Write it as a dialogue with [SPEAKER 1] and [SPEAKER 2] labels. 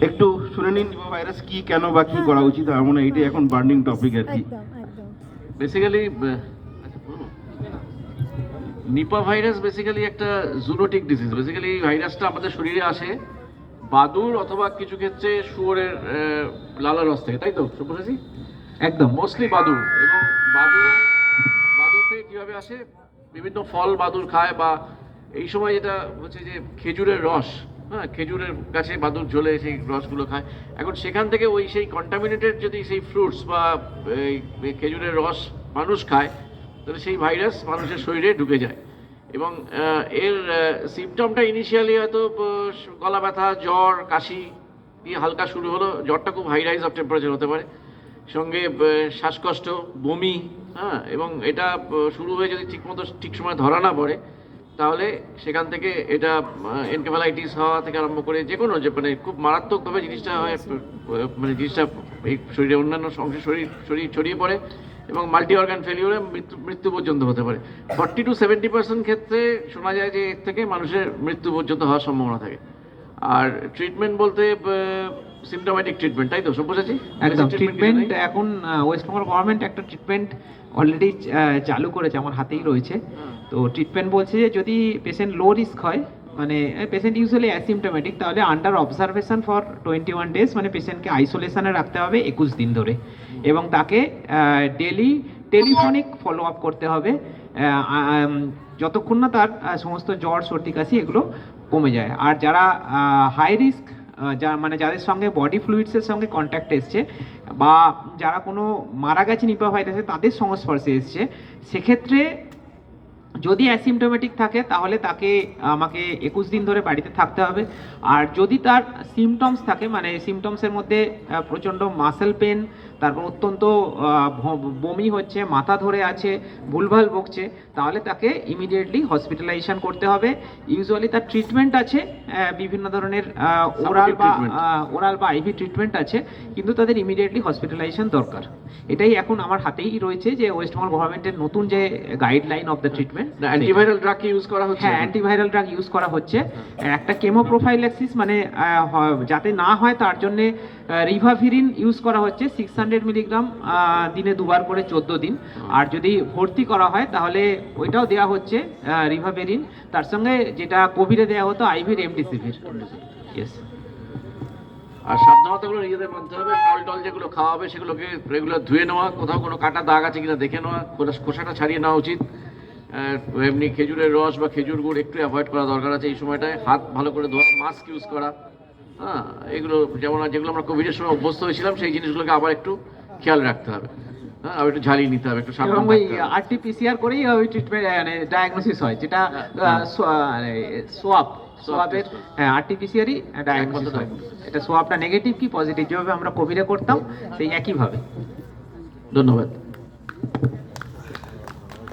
[SPEAKER 1] একটু শুনে নিন নিপা ভাইরাস কি, কেন বা কি করা উচিত। আমার মনে হয় এটাই এখন বার্নিং টপিক আর কি।
[SPEAKER 2] বেসিক্যালি নিপা ভাইরাস বেসিক্যালি একটা জুনোটিক ডিজিজ। বেসিক্যালি এই ভাইরাসটা আমাদের শরীরে আসে বাদুড় অথবা কিছু ক্ষেত্রে শুয়োরের লালার রস থেকে, তাই তো বুঝেছি? একদম মোস্টলি বাদুড়। এবং বাদুড় থেকে কিভাবে আসে, বিভিন্ন ফল বাদুড় খায়, বা এই সময় যেটা হচ্ছে যে খেজুরের রস, হ্যাঁ, খেজুরের গাছে বাদুড় ঝোলে সেই রসগুলো খায়। এখন সেখান থেকে ওই সেই কন্টামিনেটেড যদি সেই ফ্রুটস বা এই খেজুরের রস মানুষ খায়, তাহলে সেই ভাইরাস মানুষের শরীরে ঢুকে যায়। এবং এর সিমটমটা ইনিশিয়ালি হয়তো গলা ব্যথা, জ্বর, কাশি দিয়ে হালকা শুরু হলো। জ্বরটা খুব হাই রাইজ অফ টেম্পারেচার হতে পারে, সঙ্গে শ্বাসকষ্ট, বমি, হ্যাঁ। এবং এটা শুরু হয়ে যদি ঠিকমতো ঠিক সময় ধরা না পড়ে, তাহলে সেখান থেকে এটা এনকেফালাইটিস হওয়া থেকে আরম্ভ করে যে কোনো যে মানে খুব মারাত্মকভাবে জিনিসটা হয়, মানে জিনিসটা এই শরীরের অন্যান্য অংশে শরীর ছড়িয়ে পড়ে এবং মাল্টি অর্গান ফেলিওরে মৃত্যু পর্যন্ত হতে পারে। 40 to 70% ক্ষেত্রে শোনা যায় যে এর থেকে মানুষের মৃত্যু পর্যন্ত হওয়ার সম্ভাবনা থাকে। আর ট্রিটমেন্ট বলতে সিমটোম্যাটিক ট্রিটমেন্ট, তাই তো সব বুঝেছি?
[SPEAKER 3] একদম ট্রিটমেন্ট এখন ওয়েস্টবেঙ্গল গভর্নমেন্ট একটা ট্রিটমেন্ট অলরেডি চালু করেছে, আমার হাতেই রয়েছে। তো ট্রিটমেন্ট বলছে যে যদি পেশেন্ট লো রিস্ক হয়, মানে পেশেন্ট ইউজুয়ালি অ্যাসিমটোমেটিক, তাহলে আন্ডার অবজারভেশন ফর 21 ডেজ, মানে পেশেন্টকে আইসোলেশনে রাখতে হবে 21 দিন ধরে, এবং তাকে ডেলি টেলিফোনিক ফলো আপ করতে হবে যতক্ষণ না তার সমস্ত জ্বর, সর্দি, কাশি এগুলো কমে যায়। আর যারা হাই রিস্ক, মানে যাদের সঙ্গে বডি ফ্লুইডসের সঙ্গে কন্ট্যাক্ট এসছে, বা যারা কোনো মারা গেছে নিপা ভাইরাসে তাদের সংস্পর্শে এসছে, সেক্ষেত্রে যদি অ্যাসিমটোমেটিক থাকে তাহলে তাকে আমাকে 21 দিন ধরে বাড়িতে থাকতে হবে। আর যদি তার সিমটমস থাকে, মানে সিমটমসের মধ্যে প্রচণ্ড মাসেল পেন, তারপর অত্যন্ত বমি হচ্ছে, মাথা ধরে আছে, ভুলভাল বকছে, তাহলে তাকে ইমিডিয়েটলি হসপিটালাইজেশন করতে হবে। ইউজুয়ালি তার ট্রিটমেন্ট আছে, বিভিন্ন ধরনের ওরাল বা আইভি ট্রিটমেন্ট আছে, কিন্তু তাদের ইমিডিয়েটলি হসপিটালাইজেশন দরকার। এটাই এখন আমার হাতেই রয়েছে যে ওয়েস্টবেঙ্গল গভর্নমেন্টের নতুন যে guideline of the treatment.
[SPEAKER 2] Antiviral drug use করা হচ্ছে?
[SPEAKER 3] হ্যাঁ, অ্যান্টিভাইরাল ড্রাগ ইউজ করা হচ্ছে। একটা কেমোপ্রোফাইল্যাক্সিস, মানে যাতে না হয় তার জন্য রিভাভিরিন ইউজ করা হচ্ছে 600 মিলিগ্রাম দিনে 2 বার করে 14 দিন। আর যদি ভর্তি করা হয় তাহলে ওইটাও দেওয়া হচ্ছে রিভাভিরিন, তার সঙ্গে যেটা কোভিডে দেওয়া হতো আইভি রেমডেসিভির। ইয়েস।
[SPEAKER 2] আর সাবধানতাগুলো নিজেদের মানতে হবে। ফল টল যেগুলো খাওয়া হবে সেগুলোকে রেগুলার ধুয়ে নেওয়া, কোথাও কোনো কাটা দাগ আছে কিনা দেখে নেওয়া, খোসাটা ছাড়িয়ে নেওয়া উচিত। এমনি খেজুরের রস বা খেজুর গুড় একটু অ্যাভয়েড করা দরকার আছে এই সময়টায়। হাত ভালো করে ধোয়া, মাস্ক ইউজ করা, হ্যাঁ, এগুলো যেগুলো আমরা কোভিডের সময় অভ্যস্ত হয়েছিলাম সেই জিনিসগুলোকে আবার একটু খেয়াল রাখতে হবে। হ্যাঁ, আবার একটু ঝালিয়ে নিতে হবে, একটু সাবধান
[SPEAKER 3] ওই
[SPEAKER 2] থাকতে হবে।
[SPEAKER 3] আরটিপিসিআর করেই ওই ট্রিটমেন্ট, মানে ডায়াগনোসিস হয়, যেটা সোয়াবের, হ্যাঁ, আরটিপিসিআরই ডায়াগনোসিস হয়। এটা সোয়াবটা নেগেটিভ কি পজিটিভ, যেভাবে আমরা কোভিডে করতাম সেই একইভাবে।
[SPEAKER 2] ধন্যবাদ।